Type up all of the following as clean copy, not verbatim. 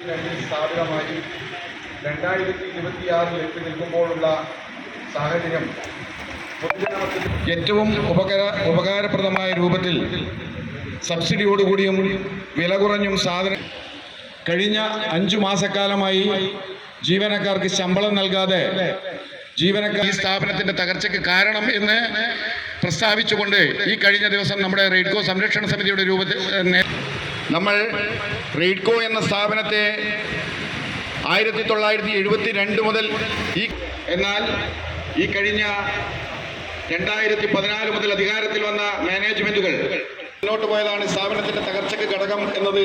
സ്ഥാപിതമായി 2026 എത്തി നിൽക്കുമ്പോഴുള്ള സാഹചര്യം ഏറ്റവും ഉപകാരപ്രദമായ രൂപത്തിൽ സബ്സിഡിയോടുകൂടിയും വില കുറഞ്ഞും സാധനം കഴിഞ്ഞ 5 മാസക്കാലമായി ജീവനക്കാർക്ക് ശമ്പളം നൽകാതെ ജീവനക്കാർ ഈ സ്ഥാപനത്തിൻ്റെ തകർച്ചയ്ക്ക് കാരണം എന്ന് പ്രസ്താവിച്ചുകൊണ്ട് ഈ കഴിഞ്ഞ ദിവസം നമ്മുടെ റെയ്ഡ്കോ സംരക്ഷണ സമിതിയുടെ രൂപത്തിൽ നമ്മൾ റെയ്ഡ്കോ എന്ന സ്ഥാപനത്തെ 1972 മുതൽ എന്നാൽ ഈ കഴിഞ്ഞ 2014 മുതൽ അധികാരത്തിൽ വന്ന മാനേജ്മെന്റുകൾ മുന്നോട്ട് പോയതാണ് സ്ഥാപനത്തിൻ്റെ തകർച്ചയ്ക്ക് ഘടകം എന്നത്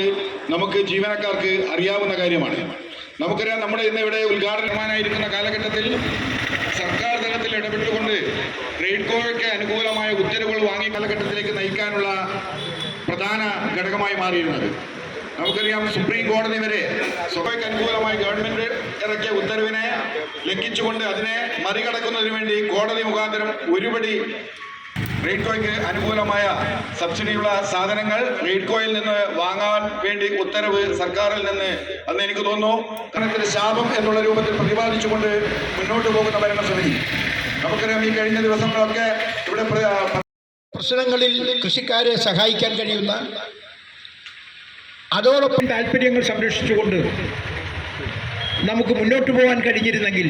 നമുക്ക് ജീവനക്കാർക്ക് അറിയാവുന്ന കാര്യമാണ്. നമുക്കറിയാം, നമ്മുടെ ഇന്ന് ഇവിടെ ഉദ്ഘാടനമായിരിക്കുന്ന കാലഘട്ടത്തിൽ സർക്കാർ തലത്തിൽ ഇടപെട്ടുകൊണ്ട് റെയ്ഡ്കോയ്ക്ക് അനുകൂലമായ ഉത്തരവുകൾ വാങ്ങിയ കാലഘട്ടത്തിലേക്ക് നയിക്കാനുള്ള പ്രധാന ഘടകമായി മാറിയിരുന്നത്. നമുക്കറിയാം, സുപ്രീം കോടതി വരെ സ്വകാര്യക്ക് അനുകൂലമായി ഗവൺമെന്റ് ഇറക്കിയ ഉത്തരവിനെ ലംഘിച്ചുകൊണ്ട് അതിനെ മറികടക്കുന്നതിന് വേണ്ടി കോടതി മുഖാന്തരം ഒരുപടി റെയ്ഡ്കോയ്ക്ക് അനുകൂലമായ സബ്സിഡിയുള്ള സാധനങ്ങൾ റെയ്ഡ്കോയിൽ നിന്ന് വാങ്ങാൻ വേണ്ടി ഉത്തരവ് സർക്കാരിൽ നിന്ന് അന്ന് എനിക്ക് തോന്നുന്നു കണക്കിന് ശാപം എന്നുള്ള രൂപത്തിൽ പ്രതിപാദിച്ചുകൊണ്ട് മുന്നോട്ട് പോകുന്ന ഭരണസമിതി. നമുക്കറിയാം, ഈ കഴിഞ്ഞ ദിവസങ്ങളൊക്കെ ഇവിടെ പ്രശ്നങ്ങളിൽ കൃഷിക്കാരെ സഹായിക്കാൻ കഴിയുന്ന, അതോടൊപ്പം താല്പര്യങ്ങൾ സംരക്ഷിച്ചുകൊണ്ട് നമുക്ക് മുന്നോട്ട് പോകാൻ കഴിഞ്ഞിരുന്നെങ്കിൽ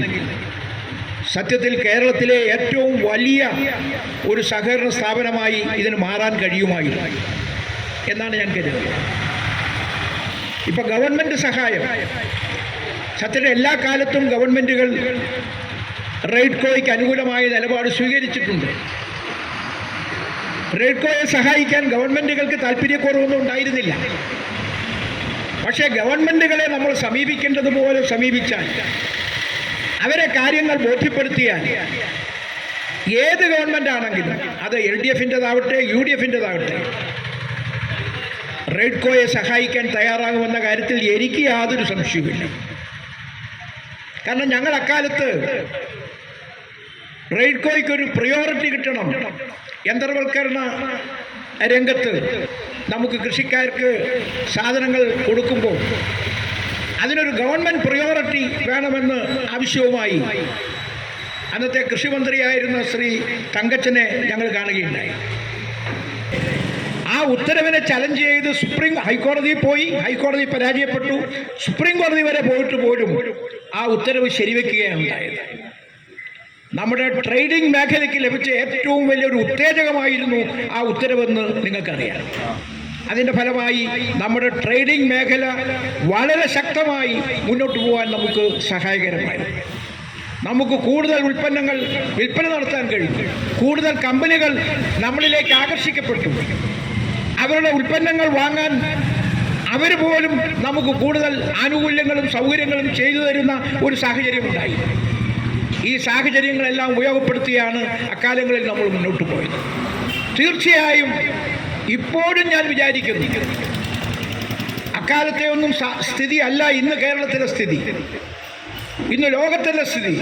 സത്യത്തിൽ കേരളത്തിലെ ഏറ്റവും വലിയ ഒരു സഹകരണ സ്ഥാപനമായി ഇതിന് മാറാൻ കഴിയുമായിരുന്നു എന്നാണ് ഞാൻ കരുതുന്നത്. ഇപ്പം ഗവൺമെൻറ് സഹായം സത്യത്തിൽ എല്ലാ കാലത്തും ഗവൺമെൻറ്റുകൾ റെയ്ഡ്കോയ്ക്ക് അനുകൂലമായ നിലപാട് സ്വീകരിച്ചിട്ടുണ്ട്. റെയ്ഡ്കോയെ സഹായിക്കാൻ ഗവൺമെൻറ്റുകൾക്ക് താല്പര്യക്കുറവൊന്നും ഉണ്ടായിരുന്നില്ല. പക്ഷേ ഗവൺമെൻറ്റുകളെ നമ്മൾ സമീപിക്കേണ്ടതുപോലെ സമീപിച്ചാൽ, അവരെ കാര്യങ്ങൾ ബോധ്യപ്പെടുത്തിയാൽ, ഏത് ഗവൺമെൻറ് ആണെങ്കിലും അത് LDF-ൻ്റെതാവട്ടെ UDF-ൻ്റെതാവട്ടെ റെയ്ഡ്കോയെ സഹായിക്കാൻ തയ്യാറാകുമെന്ന കാര്യത്തിൽ എനിക്ക് യാതൊരു സംശയവുമില്ല. കാരണം ഞങ്ങൾ അക്കാലത്ത് റെയ്ഡ്കോയ്ക്കൊരു പ്രയോറിറ്റി കിട്ടണം, യന്ത്രവൽക്കരണ രംഗത്ത് നമുക്ക് കൃഷിക്കാർക്ക് സാധനങ്ങൾ കൊടുക്കുമ്പോൾ അതിനൊരു ഗവൺമെൻറ് പ്രയോറിറ്റി വേണമെന്ന് ആവശ്യവുമായി അന്നത്തെ കൃഷിമന്ത്രിയായിരുന്ന ശ്രീ തങ്കച്ചനെ ഞങ്ങൾ കാണുകയുണ്ടായി. ആ ഉത്തരവിനെ ചലഞ്ച് ചെയ്ത് ഹൈക്കോടതിയിൽ പോയി, ഹൈക്കോടതി പരാജയപ്പെട്ടു, സുപ്രീം കോടതി വരെ പോയിട്ട് പോലും ആ ഉത്തരവ് ശരിവെക്കുകയാണ് ഉണ്ടായത്. നമ്മുടെ ട്രേഡിംഗ് മേഖലയ്ക്ക് ലഭിച്ച ഏറ്റവും വലിയൊരു ഉത്തേജകമായിരുന്നു ആ ഉത്തരവെന്ന് നിങ്ങൾക്കറിയാം. അതിൻ്റെ ഫലമായി നമ്മുടെ ട്രേഡിംഗ് മേഖല വളരെ ശക്തമായി മുന്നോട്ട് പോകാൻ നമുക്ക് സഹായകരമായിരുന്നു. നമുക്ക് കൂടുതൽ ഉൽപ്പന്നങ്ങൾ വിൽപ്പന നടത്താൻ കഴിഞ്ഞു. കൂടുതൽ കമ്പനികൾ നമ്മളിലേക്ക് ആകർഷിക്കപ്പെട്ടു. അവരുടെ ഉൽപ്പന്നങ്ങൾ വാങ്ങാൻ അവർ പോലും നമുക്ക് കൂടുതൽ ആനുകൂല്യങ്ങളും സൗകര്യങ്ങളും ചെയ്തു തരുന്ന ഒരു സാഹചര്യമുണ്ടായി. ഈ സാഹചര്യങ്ങളെല്ലാം ഉപയോഗപ്പെടുത്തിയാണ് അക്കാലങ്ങളിൽ നമ്മൾ മുന്നോട്ട് പോയത്. തീർച്ചയായും ഇപ്പോഴും ഞാൻ വിചാരിക്കുന്നു, അക്കാലത്തെ ഒന്നും സ്ഥിതി അല്ല ഇന്ന് കേരളത്തിലെ സ്ഥിതി, ഇന്ന് ലോകത്തിലെ സ്ഥിതി.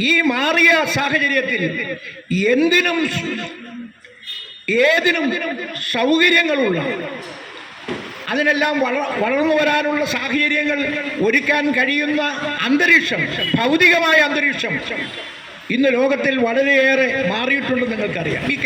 ഈ മാറിയ സാഹചര്യത്തിൽ എന്തിനും ഏതിനും സൗകര്യങ്ങളുള്ള, അതിനെല്ലാം വളർന്നു വരാനുള്ള സാഹചര്യങ്ങൾ ഒരുക്കാൻ കഴിയുന്ന അന്തരീക്ഷം, ഭൗതികമായ അന്തരീക്ഷം ഇന്ന് ലോകത്തിൽ വളരെയേറെ മാറിയിട്ടുണ്ടെന്ന് നിങ്ങൾക്കറിയാം. ഈ